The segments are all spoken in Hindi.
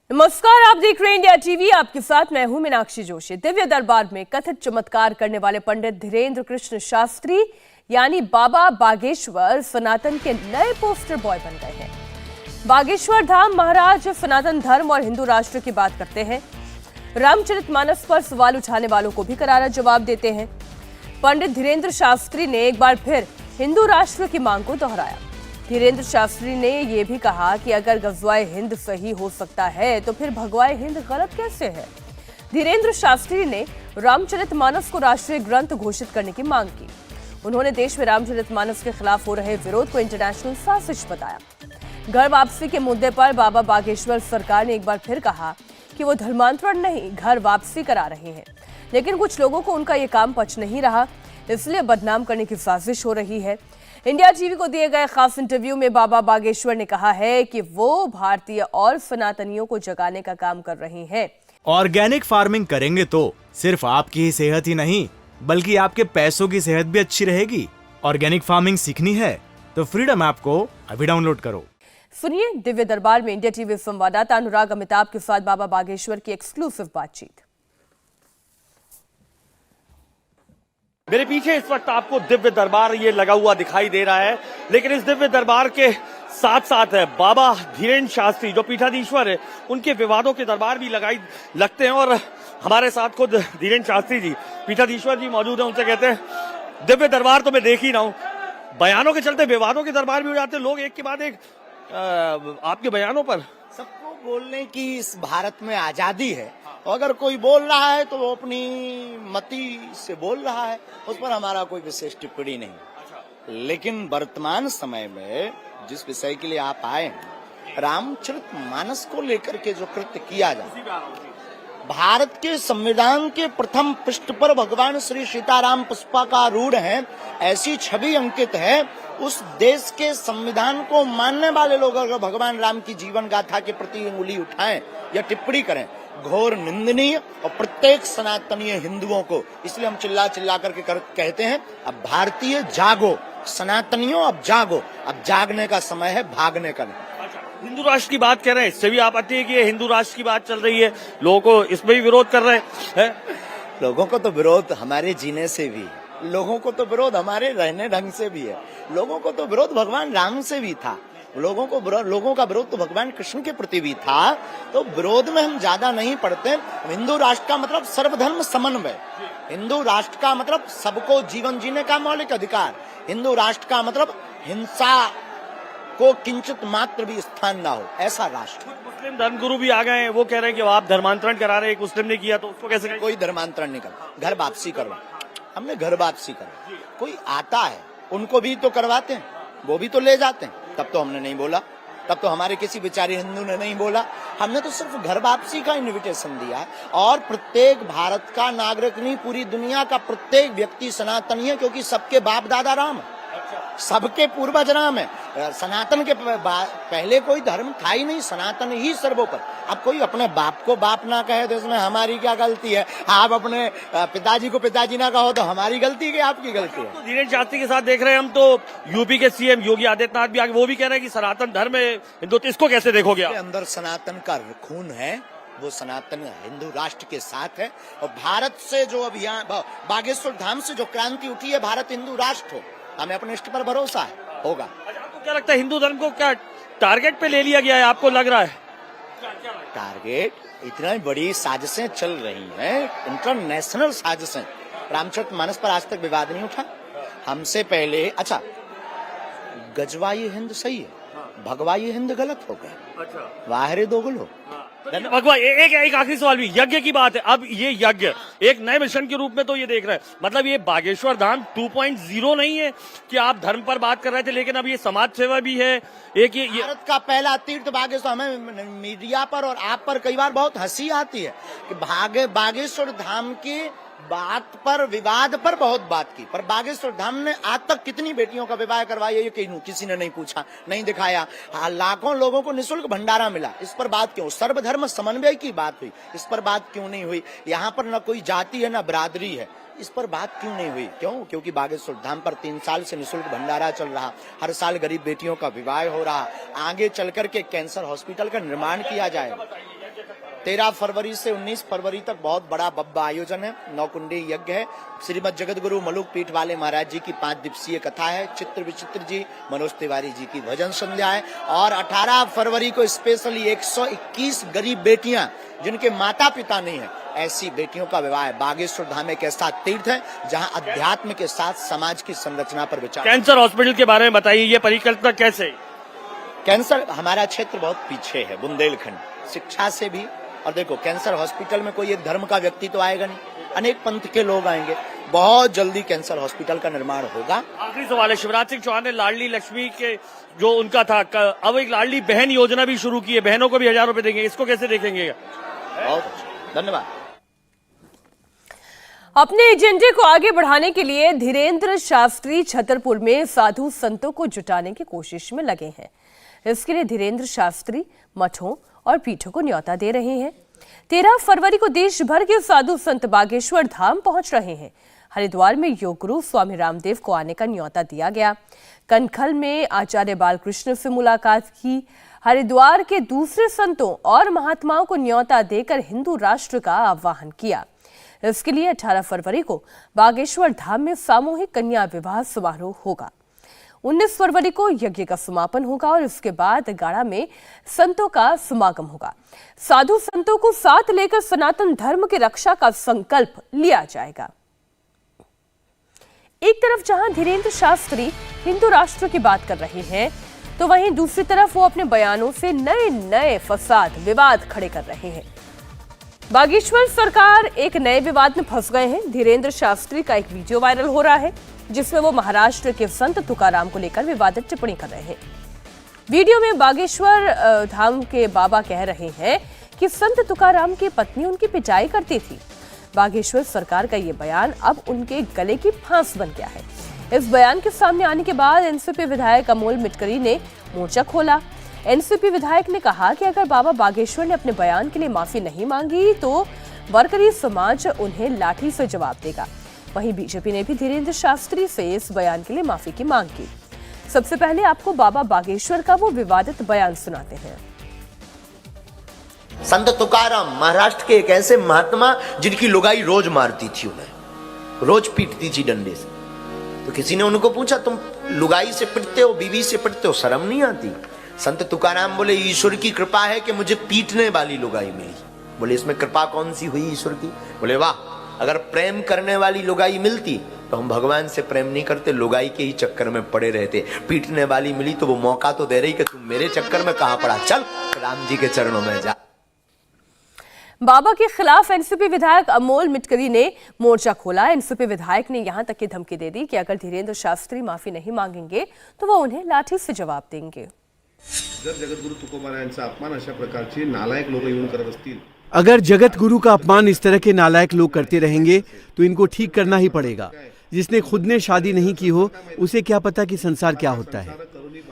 नमस्कार, आप देख रहे हैं इंडिया टीवी। आपके साथ मैं हूं मीनाक्षी जोशी। दिव्य दरबार में कथित चमत्कार करने वाले पंडित धीरेन्द्र कृष्ण शास्त्री यानी बाबा बागेश्वर सनातन के नए पोस्टर बॉय बन गए हैं। बागेश्वर धाम महाराज सनातन धर्म और हिंदू राष्ट्र की बात करते हैं। रामचरितमानस पर सवाल उठाने वालों को भी करारा जवाब देते हैं। पंडित धीरेन्द्र शास्त्री ने एक बार फिर हिंदू राष्ट्र की मांग को दोहराया। धीरेन्द्र शास्त्री ने यह भी कहा कि अगर गज़वाए हिंद सही हो सकता है तो फिर भगवाए हिंद गलत कैसे है। धीरेन्द्र शास्त्री ने रामचरितमानस को राष्ट्रीय ग्रंथ घोषित करने की मांग की। उन्होंने देश में रामचरितमानस के खिलाफ हो रहे विरोध को इंटरनेशनल साजिश बताया। घर वापसी के मुद्दे पर बाबा बागेश्वर सरकार ने एक बार फिर कहा कि वो धर्मांतरण नहीं, घर वापसी करा रहे हैं, लेकिन कुछ लोगों को उनका ये काम पच नहीं रहा, इसलिए बदनाम करने की साजिश हो रही है। इंडिया टीवी को दिए गए खास इंटरव्यू में बाबा बागेश्वर ने कहा है कि वो भारतीय और सनातनियों को जगाने का काम कर रहे हैं। ऑर्गेनिक फार्मिंग करेंगे तो सिर्फ आपकी ही सेहत ही नहीं बल्कि आपके पैसों की सेहत भी अच्छी रहेगी। ऑर्गेनिक फार्मिंग सीखनी है तो फ्रीडम ऐप को अभी डाउनलोड करो। सुनिए दिव्य दरबार में इंडिया टीवी संवाददाता अनुराग अमिताभ के साथ बाबा बागेश्वर की एक्सक्लूसिव बातचीत। मेरे पीछे इस वक्त आपको दिव्य दरबार ये लगा हुआ दिखाई दे रहा है, लेकिन इस दिव्य दरबार के साथ साथ है बाबा धीरेन्द्र शास्त्री जो पीठाधीश्वर है, उनके विवादों के दरबार भी लगते हैं। और हमारे साथ खुद धीरेन्द्र शास्त्री जी पीठाधीश्वर जी मौजूद हैं। उनसे कहते हैं दिव्य दरबार तो मैं देख ही रहा हूँ, बयानों के चलते विवादों के दरबार भी हो जाते हैं, लोग एक के बाद एक आपके बयानों पर। सबको बोलने की इस भारत में आजादी है। अगर कोई बोल रहा है तो वो अपनी मति से बोल रहा है, उस पर हमारा कोई विशेष टिप्पणी नहीं। लेकिन वर्तमान समय में जिस विषय के लिए आप आए हैं, रामचरितमानस को लेकर के जो कृत्य किया जाए, भारत के संविधान के प्रथम पृष्ठ पर भगवान श्री सीताराम पुष्पकारूढ़ हैं, ऐसी छवि अंकित है। उस देश के संविधान को मानने वाले लोग अगर भगवान राम की जीवन गाथा के प्रति उंगली उठाएं या टिप्पणी करें, घोर निंदनीय। और प्रत्येक सनातनीय हिंदुओं को इसलिए हम चिल्ला चिल्ला करके कहते हैं, अब भारतीय जागो, सनातनियों अब जागो, अब जागने का समय है, भागने का नहीं। हिंदू राष्ट्र की बात कर रहे हैं, इससे भी आप आती है कि हिंदू राष्ट्र की बात चल रही है, लोगों को इसमें भी विरोध कर रहे हैं। लोगों को तो विरोध हमारे जीने से भी, लोगों को तो विरोध हमारे रहने ढंग से भी है, लोगों को तो विरोध भगवान राम से भी था, लोगों का विरोध तो भगवान कृष्ण के प्रति भी था। तो विरोध में हम ज्यादा नहीं पड़ते। हिंदू राष्ट्र का मतलब सर्वधर्म समन्वय, हिंदू राष्ट्र का मतलब सबको जीवन जीने का मौलिक अधिकार, हिंदू राष्ट्र का मतलब हिंसा को किंचित मात्र भी स्थान ना हो, ऐसा राष्ट्र। मुस्लिम धर्मगुरु भी आ गए हैं, वो कह रहे हैं कि आप धर्मांतरण करा रहे हैं, एक मुस्लिम ने किया तो उसको कैसे? कोई धर्मांतरण नहीं कर, घर वापसी करो, हमने घर वापसी करो। कोई आता है उनको भी तो करवाते हैं, वो भी तो ले जाते हैं, तब तो हमने नहीं बोला, तब तो हमारे किसी बेचारे हिंदू ने नहीं बोला। हमने तो सिर्फ घर वापसी का इन्विटेशन दिया है। और प्रत्येक भारत का नागरिक नहीं, पूरी दुनिया का प्रत्येक व्यक्ति सनातनी है, क्योंकि सबके बाप दादा राम है, सबके पूर्वज राम है। सनातन के पहले कोई धर्म था ही नहीं, सनातन ही सर्वोपर। अब कोई अपने बाप को बाप ना कहे तो इसमें हमारी क्या गलती है? आप अपने पिताजी को पिताजी ना कहो तो हमारी गलती है कि आपकी गलती है? तो धीरेन्द्र शास्त्री के साथ देख रहे हैं हम, तो यूपी के सीएम योगी आदित्यनाथ भी आगे, वो भी कह रहे हैं कि सनातन धर्म है हिंदू, तो इसको कैसे देखोगे? अंदर सनातन का खून है, वो सनातन हिंदू राष्ट्र के साथ है। और भारत से जो अभियान, बागेश्वर धाम से जो क्रांति उठी है, भारत हिंदू राष्ट्र हो, हमें अपने इष्ट पर भरोसा है, होगा। आपको क्या लगता है हिंदू धर्म को क्या टारगेट पे ले लिया गया है, आपको लग रहा है? टारगेट, इतना बड़ी साजिशें चल रही हैं, इंटरनेशनल साजिशें। रामचरितमानस पर आज तक विवाद नहीं उठा हमसे पहले। अच्छा, गजवाई हिंद सही है, भगवाई हिंद गलत हो गया, वाहरे दोगुलो। भगवान एक आखिरी सवाल भी, यज्ञ की बात है। अब ये यज्ञ एक नए मिशन के रूप में तो ये देख रहे हैं, मतलब ये बागेश्वर धाम 2.0 नहीं है कि आप धर्म पर बात कर रहे थे, लेकिन अब ये समाज सेवा भी है। एक ये भारत का पहला तीर्थ बागेश्वर। हमें मीडिया पर और आप पर कई बार बहुत हंसी आती है कि बागेश्वर धाम की बात पर, विवाद पर बहुत बात की, पर बागेश्वर धाम ने आज तक कितनी बेटियों का विवाह करवाया ये किसी ने नहीं पूछा, नहीं दिखाया। लाखों लोगों को निःशुल्क भंडारा मिला, इस पर बात क्यों? सर्वधर्म समन्वय की बात हुई, इस पर बात क्यों नहीं हुई? यहाँ पर न कोई जाति है न बिरादरी है, इस पर बात क्यों नहीं हुई? क्यों? क्योंकि बागेश्वर धाम पर 3 साल से निःशुल्क भंडारा चल रहा, हर साल गरीब बेटियों का विवाह हो रहा, आगे चल करके कैंसर हॉस्पिटल का निर्माण किया जाएगा। 13 फरवरी से 19 फरवरी तक बहुत बड़ा भव्य आयोजन है, 9 कुंडी यज्ञ है। श्रीमद जगत गुरु मलुक पीठ वाले महाराज जी की 5 दिवसीय कथा है। चित्र विचित्र जी, मनोज तिवारी जी की भजन संध्या है। और 18 फरवरी को स्पेशली 121 गरीब बेटियां जिनके माता पिता नहीं है, ऐसी बेटियों का विवाह है। बागेश्वर धाम एक ऐसा तीर्थ है जहां अध्यात्म के साथ समाज की संरचना पर विचार। कैंसर हॉस्पिटल के बारे में बताइए, ये परिकल्पना कैसे? कैंसर हमारा क्षेत्र बहुत पीछे है, बुंदेलखंड, शिक्षा से भी। और देखो, कैंसर हॉस्पिटल में कोई एक धर्म का व्यक्ति तो आएगा नहीं, अनेक पंथ के लोग आएंगे। बहुत जल्दी कैंसर हॉस्पिटल का निर्माण होगा। आखिरी सवाल है, शिवराज सिंह चौहान ने लाडली लक्ष्मी के जो उनका था, अब एक लाडली बहन योजना भी शुरू की है, बहनों को भी 1000 रुपए देंगे, इसको कैसे देखेंगे? बहुत अच्छा, धन्यवाद। अपने एजेंडे को आगे बढ़ाने के लिए धीरेन्द्र शास्त्री छतरपुर में साधु संतों को जुटाने की कोशिश में लगे हैं। इसके लिए धीरेन्द्र शास्त्री मठों और पीठों को न्योता दे रहे हैं। 13 फरवरी को देश भर के साधु संत बागेश्वर धाम पहुंच रहे हैं। हरिद्वार में योग गुरु स्वामी रामदेव को आने का न्योता दिया गया। कनखल में आचार्य बालकृष्ण से मुलाकात की। हरिद्वार के दूसरे संतों और महात्माओं को न्योता देकर हिंदू राष्ट्र का आह्वान किया। इसके लिए 18 फरवरी को बागेश्वर धाम में सामूहिक कन्या विवाह समारोह होगा। 19 फरवरी को यज्ञ का समापन होगा और इसके बाद गाड़ा में संतों का समागम होगा। साधु संतों को साथ लेकर सनातन धर्म की रक्षा का संकल्प लिया जाएगा। एक तरफ जहां धीरेन्द्र शास्त्री हिंदू राष्ट्र की बात कर रहे हैं, तो वहीं दूसरी तरफ वो अपने बयानों से नए नए फसाद विवाद खड़े कर रहे हैं। बागेश्वर सरकार एक नए विवाद में फंस गए हैं। धीरेन्द्र शास्त्री का एक वीडियो वायरल हो रहा है जिसमें वो महाराष्ट्र के संत तुकाराम को लेकर विवादित टिप्पणी कर रहे हैं। वीडियो में बागेश्वर धाम के बाबा कह रहे हैं कि संत तुकाराम की पत्नी उनकी पिटाई करती थी। बागेश्वर सरकार का ये बयान अब उनके गले की फांस बन गया है। इस बयान के सामने आने के बाद एनसीपी विधायक अमोल मिटकरी ने मोर्चा खोला। एनसीपी विधायक ने कहा कि अगर बाबा बागेश्वर ने अपने बयान के लिए माफी नहीं मांगी तो वारकरी समाज उन्हें लाठी से जवाब देगा। वहीं बीजेपी ने भी धीरेन्द्र शास्त्री से इस बयान के लिए माफी की मांग की। सबसे पहले आपको बाबा बागेश्वर का वो विवादित बयान सुनाते हैं। संत तुकाराम महाराष्ट्र के एक ऐसे महात्मा जिनकी लुगाई रोज मारती थी, उन्हें रोज पीटती थी डंडे से। तो किसी ने उनको पूछा, तुम लुगाई से पिटते हो, बीवी से पिटते हो, शर्म नहीं आती? संत तुकाराम बोले, ईश्वर की कृपा है कि मुझे पीटने वाली लुगाई मिली। बोले, इसमें कृपा कौन सी हुई ईश्वर की? बोले, वाह, अगर प्रेम करने वाली लुगाई मिलती तो हम भगवान से प्रेम नहीं करते, लुगाई के ही चक्कर में पड़े रहते। पीटने वाली मिली तो वो मौका तो दे रही कि तुम मेरे चक्कर में कहां पड़ा, चल राम जी के चरणों में जा। बाबा के खिलाफ एनसीपी विधायक अमोल मिटकरी ने मोर्चा खोला। एनसीपी विधायक ने यहां तक की धमकी दे दी कि अगर धीरेन्द्र शास्त्री माफी नहीं मांगेंगे तो वो उन्हें लाठी से जवाब देंगे। जर जगद्गुरु तुकोबारायांचा अपमान अशा प्रकारचे नालायक लोक येऊन करत असतील, अगर जगत गुरु का अपमान इस तरह के नालायक लोग करते रहेंगे तो इनको ठीक करना ही पड़ेगा। जिसने खुद ने शादी नहीं की हो उसे क्या पता कि संसार क्या होता है।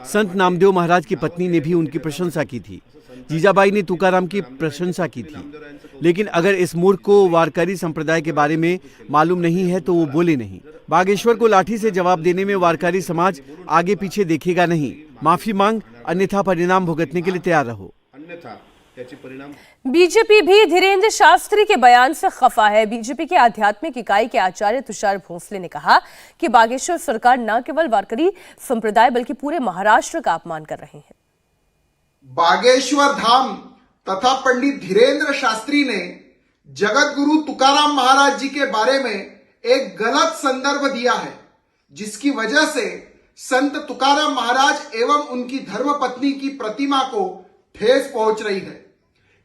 संत नामदेव महाराज की पत्नी ने भी उनकी प्रशंसा की थी। जीजाबाई ने तुकाराम की प्रशंसा की थी। लेकिन अगर इस मूर्ख को वारकरी संप्रदाय के बारे में मालूम नहीं है तो वो बोले नहीं। बागेश्वर को लाठी से जवाब देने में वारकरी समाज आगे पीछे देखेगा नहीं। माफी मांग, अन्यथा परिणाम भुगतने के लिए तैयार रहो। अन्यथा त्याचे परिणाम। बीजेपी भी धीरेन्द्र शास्त्री के बयान से खफा है। बीजेपी के आध्यात्मिक इकाई के आचार्य तुषार भोंसले ने कहा कि बागेश्वर सरकार न केवल वारकरी संप्रदाय बल्कि पूरे महाराष्ट्र का अपमान कर रहे हैं। बागेश्वर धाम तथा पंडित धीरेन्द्र शास्त्री ने जगत गुरु तुकाराम महाराज जी के बारे में एक गलत संदर्भ दिया है, जिसकी वजह से संत तुकाराम महाराज एवं उनकी धर्मपत्नी की प्रतिमा को ठेस पहुंच रही है।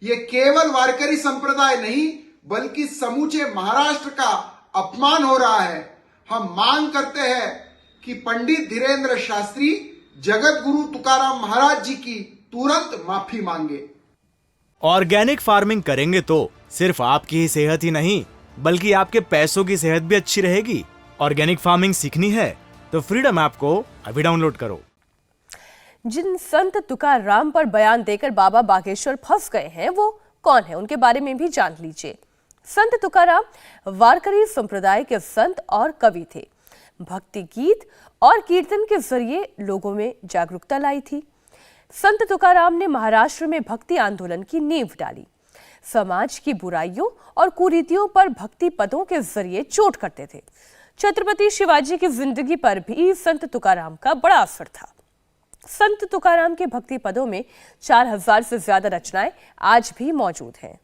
ये केवल वारकरी संप्रदाय नहीं बल्कि समूचे महाराष्ट्र का अपमान हो रहा है। हम मांग करते हैं कि पंडित धीरेन्द्र शास्त्री जगत गुरु तुकाराम महाराज जी की तुरंत माफी मांगे। ऑर्गेनिक फार्मिंग करेंगे तो सिर्फ आपकी ही सेहत ही नहीं बल्कि आपके पैसों की सेहत भी अच्छी रहेगी। ऑर्गेनिक फार्मिंग सीखनी है तो फ्रीडम ऐप को अभी डाउनलोड करो। जिन संत तुकाराम पर बयान देकर बाबा बागेश्वर फंस गए हैं वो कौन है, उनके बारे में भी जान लीजिए। संत तुकाराम वारकरी संप्रदाय के संत और कवि थे। भक्ति गीत और कीर्तन के जरिए लोगों में जागरूकता लाई थी। संत तुकाराम ने महाराष्ट्र में भक्ति आंदोलन की नींव डाली। समाज की बुराइयों और कुरीतियों पर भक्ति पदों के जरिए चोट करते थे। छत्रपति शिवाजी की जिंदगी पर भी संत तुकाराम का बड़ा असर था। संत तुकाराम के भक्ति पदों में 4000 से ज्यादा रचनाएं आज भी मौजूद हैं।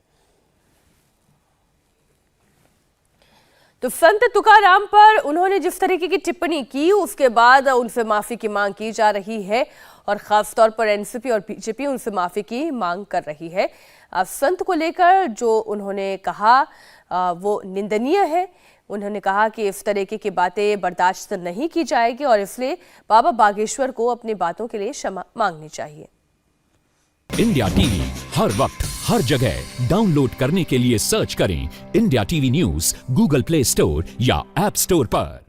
तो संत तुकाराम पर उन्होंने जिस तरीके की टिप्पणी की, उसके बाद उनसे माफी की मांग की जा रही है और खासतौर पर एनसीपी और बीजेपी उनसे माफी की मांग कर रही है। संत को लेकर जो उन्होंने कहा वो निंदनीय है। उन्होंने कहा कि इस तरीके की बातें बर्दाश्त नहीं की जाएगी और इसलिए बाबा बागेश्वर को अपनी बातों के लिए क्षमा मांगनी चाहिए। इंडिया टीवी हर वक्त हर जगह डाउनलोड करने के लिए सर्च करें India TV news Google play store या ऐप स्टोर पर।